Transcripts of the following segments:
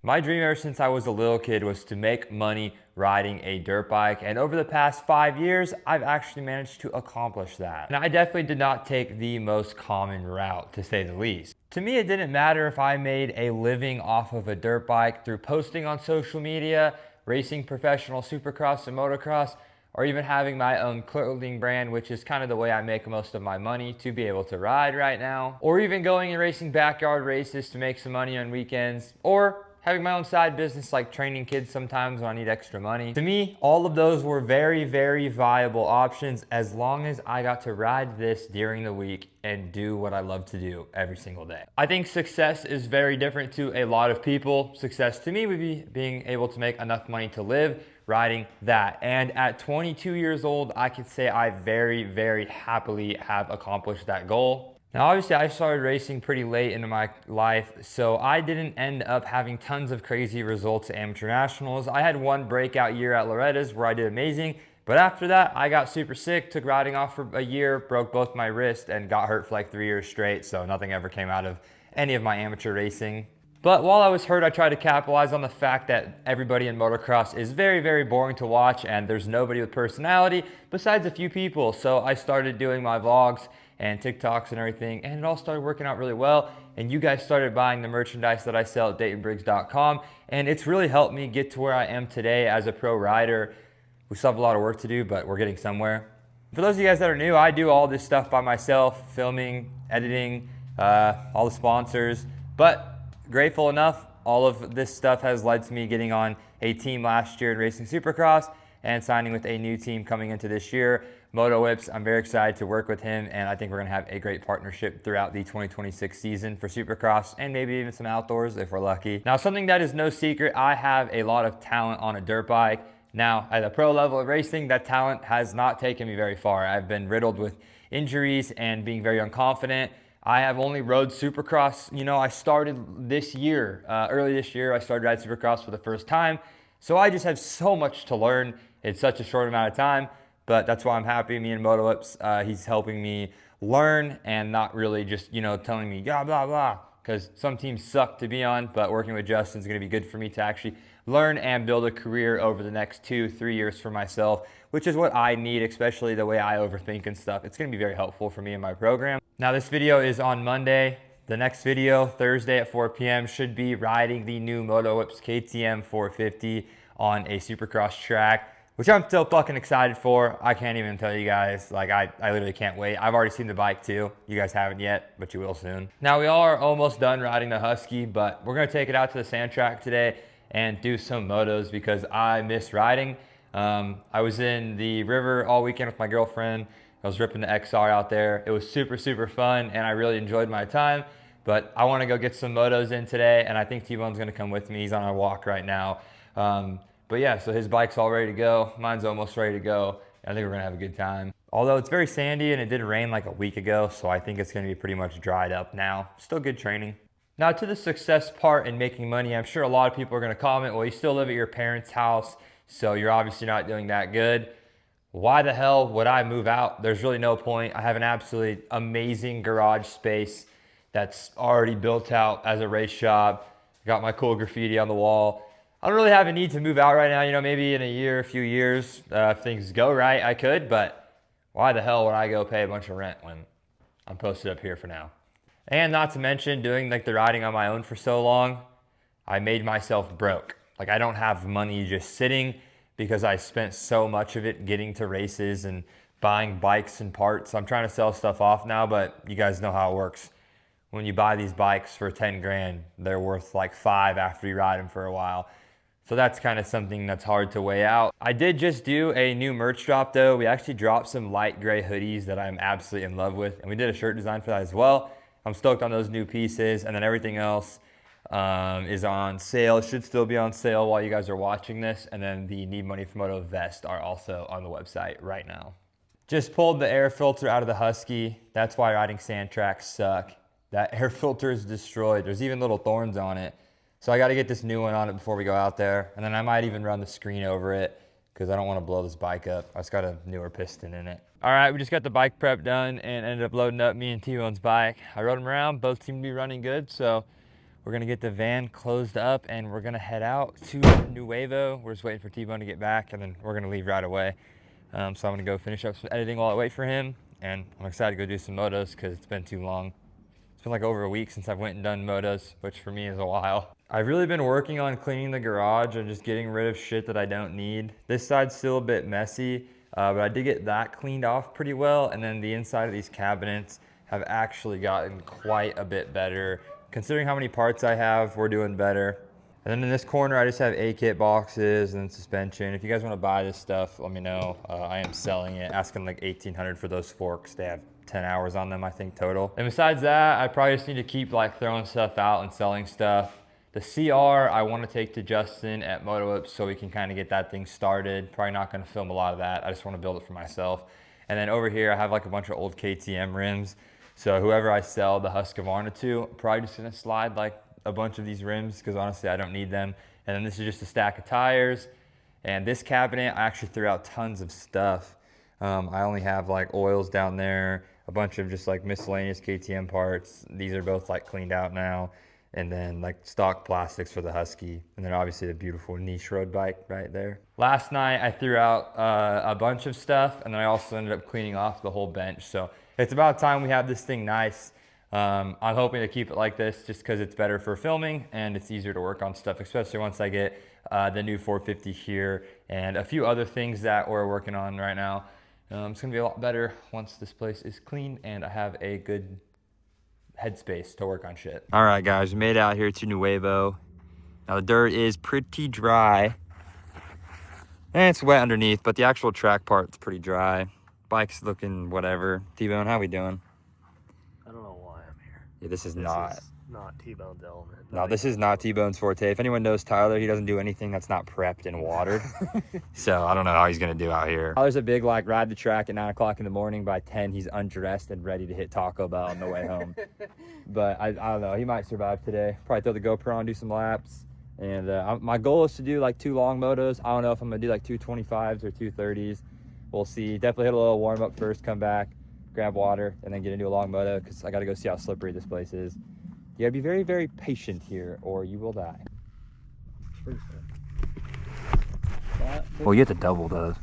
My dream ever since I was a little kid was to make money riding a dirt bike, and over the past 5 years, I've actually managed to accomplish that. And I definitely did not take the most common route, to say the least. To me, it didn't matter if I made a living off of a dirt bike through posting on social media, racing professional supercross and motocross, or even having my own clothing brand, which is kind of the way I make most of my money to be able to ride right now, or even going and racing backyard races to make some money on weekends, or having my own side business like training kids sometimes when I need extra money. To me, all of those were very, very viable options as long as I got to ride this during the week and do what I love to do every single day. I think success is very different to a lot of people. Success to me would be being able to make enough money to live riding that. And at 22 years old, I could say I very, very happily have accomplished that goal. Now, obviously, I started racing pretty late into my life, so I didn't end up having tons of crazy results at amateur nationals. I had one breakout year at Loretta's where I did amazing, but after that, I got super sick, took riding off for a year, broke both my wrists, and got hurt for like 3 years straight, so nothing ever came out of any of my amateur racing. But while I was hurt, I tried to capitalize on the fact that everybody in motocross is very, very boring to watch and there's nobody with personality besides a few people. So I started doing my vlogs and TikToks and everything, and it all started working out really well. And you guys started buying the merchandise that I sell at DaytonBriggs.com, and it's really helped me get to where I am today as a pro rider. We still have a lot of work to do, but we're getting somewhere. For those of you guys that are new, I do all this stuff by myself, filming, editing, all the sponsors, but grateful enough, all of this stuff has led to me getting on a team last year in racing supercross and signing with a new team coming into this year, Moto Whips. I'm very excited to work with him, and I think we're going to have a great partnership throughout the 2026 season for supercross and maybe even some outdoors if we're lucky. Now, something that is no secret, I have a lot of talent on a dirt bike. Now, at the pro level of racing, that talent has not taken me very far. I've been riddled with injuries and being very unconfident. I have only rode supercross. You know, I started this year, early this year, I started riding supercross for the first time. So I just have so much to learn in such a short amount of time, but that's why I'm happy. Me and Moto Whips, he's helping me learn and not really just, telling me, blah, blah, blah, because some teams suck to be on, but working with Justin is going to be good for me to actually learn and build a career over the next 2-3 years for myself, which is what I need, especially the way I overthink and stuff. It's going to be very helpful for me in my program. Now, this video is on Monday. The next video, Thursday at 4 p.m., should be riding the new Moto Whips KTM 450 on a supercross track, which I'm still fucking excited for. I can't even tell you guys, like I literally can't wait. I've already seen the bike too. You guys haven't yet, but you will soon. Now, we all are almost done riding the Husky, but we're gonna take it out to the sand track today and do some motos because I miss riding. I was in the river all weekend with my girlfriend. I was ripping the XR out there. It was super, super fun, and I really enjoyed my time. But I want to go get some motos in today, and I think T-Bone's going to come with me. He's on a walk right now. But yeah, so his bike's all ready to go. Mine's almost ready to go. I think we're going to have a good time. Although it's very sandy, and it did rain like a week ago, so I think it's going to be pretty much dried up now. Still good training. Now, to the success part and making money, I'm sure a lot of people are going to comment, well, you still live at your parents' house, so you're obviously not doing that good. Why the hell would I move out? There's really no point. I have an absolutely amazing garage space that's already built out as a race shop. Got my cool graffiti on the wall. I don't really have a need to move out right now. Maybe in a year, a few years, if things go right, I could, but why the hell would I go pay a bunch of rent when I'm posted up here for now? And not to mention doing like the riding on my own for so long, I made myself broke. Like I don't have money just sitting because I spent so much of it getting to races and buying bikes and parts. I'm trying to sell stuff off now, but you guys know how it works. When you buy these bikes for 10 grand, they're worth like 5 after you ride them for a while. So that's kind of something that's hard to weigh out. I did just do a new merch drop though. We actually dropped some light gray hoodies that I'm absolutely in love with. And we did a shirt design for that as well. I'm stoked on those new pieces, and then everything else is on sale. It should still be on sale while you guys are watching this. And then the Need Money for Moto vest are also on the website right now. Just pulled the air filter out of the Husky. That's why riding sand tracks suck. That air filter is destroyed. There's even little thorns on it. So I got to get this new one on it before we go out there. And then I might even run the screen over it because I don't want to blow this bike up. I just got a newer piston in it. All right, we just got the bike prep done and ended up loading up me and T-Bone's bike. I rode them around. Both seem to be running good. So we're gonna get the van closed up and we're gonna head out to Nuevo. We're just waiting for T-Bone to get back and then we're gonna leave right away. So I'm gonna go finish up some editing while I wait for him, and I'm excited to go do some motos because it's been too long. It's been like over a week since I've went and done motos, which for me is a while. I've really been working on cleaning the garage and just getting rid of shit that I don't need. This side's still a bit messy, but I did get that cleaned off pretty well, and then the inside of these cabinets have actually gotten quite a bit better. Considering how many parts I have, we're doing better. And then in this corner, I just have A-kit boxes and suspension. If you guys want to buy this stuff, let me know. I am selling it, asking like $1,800 for those forks. They have 10 hours on them, I think, total. And besides that, I probably just need to keep like throwing stuff out and selling stuff. The CR, I want to take to Justin at Moto Whip so we can kind of get that thing started. Probably not going to film a lot of that. I just want to build it for myself. And then over here, I have like a bunch of old KTM rims. So whoever I sell the Husqvarna to, probably just going to slide like a bunch of these rims because honestly, I don't need them. And then this is just a stack of tires. And this cabinet, I actually threw out tons of stuff. I only have like oils down there, a bunch of just like miscellaneous KTM parts. These are both like cleaned out now. And then like stock plastics for the Husky. And then obviously the beautiful niche road bike right there. Last night I threw out a bunch of stuff, and then I also ended up cleaning off the whole bench. So it's about time we have this thing nice. I'm hoping to keep it like this just because it's better for filming and it's easier to work on stuff, especially once I get the new 450 here and a few other things that we're working on right now. It's gonna be a lot better once this place is clean and I have a good headspace to work on shit. All right, guys, we made it out here to Nuevo. Now the dirt is pretty dry and it's wet underneath, but the actual track part's pretty dry. Bike's looking whatever. T-Bone, how we doing? I don't know why I'm here. Yeah, this is not T-Bone's element. No, this is not T-Bone's forte. If anyone knows Tyler, he doesn't do anything that's not prepped and watered. So I don't know how he's gonna do out here. Tyler's a big like ride the track at 9 o'clock in the morning. By 10, he's undressed and ready to hit Taco Bell on the way home. But I don't know, he might survive today. Probably throw the GoPro on, do some laps. And my goal is to do like 2 long motos. I don't know if I'm gonna do like 225s or 230s. We'll see. Definitely hit a little warm up first, come back, grab water, and then get into a long moto because I gotta go see how slippery this place is. You gotta be very, very patient here or you will die. Well, you have to double those.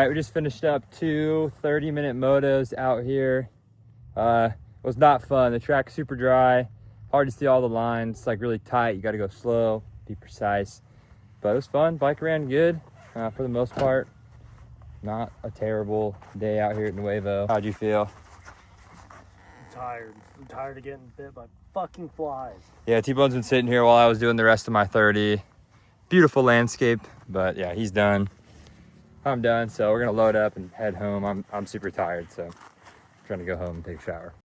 We just finished up 2 30-minute motos out here. It was not fun. The track's super dry, hard to see all the lines. It's like really tight. You got to go slow, be precise. But it was fun. Bike ran good for the most part. Not a terrible day out here at Nuevo. How'd you feel? I'm tired. I'm tired of getting bit by fucking flies. Yeah, T-Bone's been sitting here while I was doing the rest of my 30. Beautiful landscape, but yeah, he's done. I'm done, so we're gonna load up and head home. I'm super tired, so I'm trying to go home and take a shower.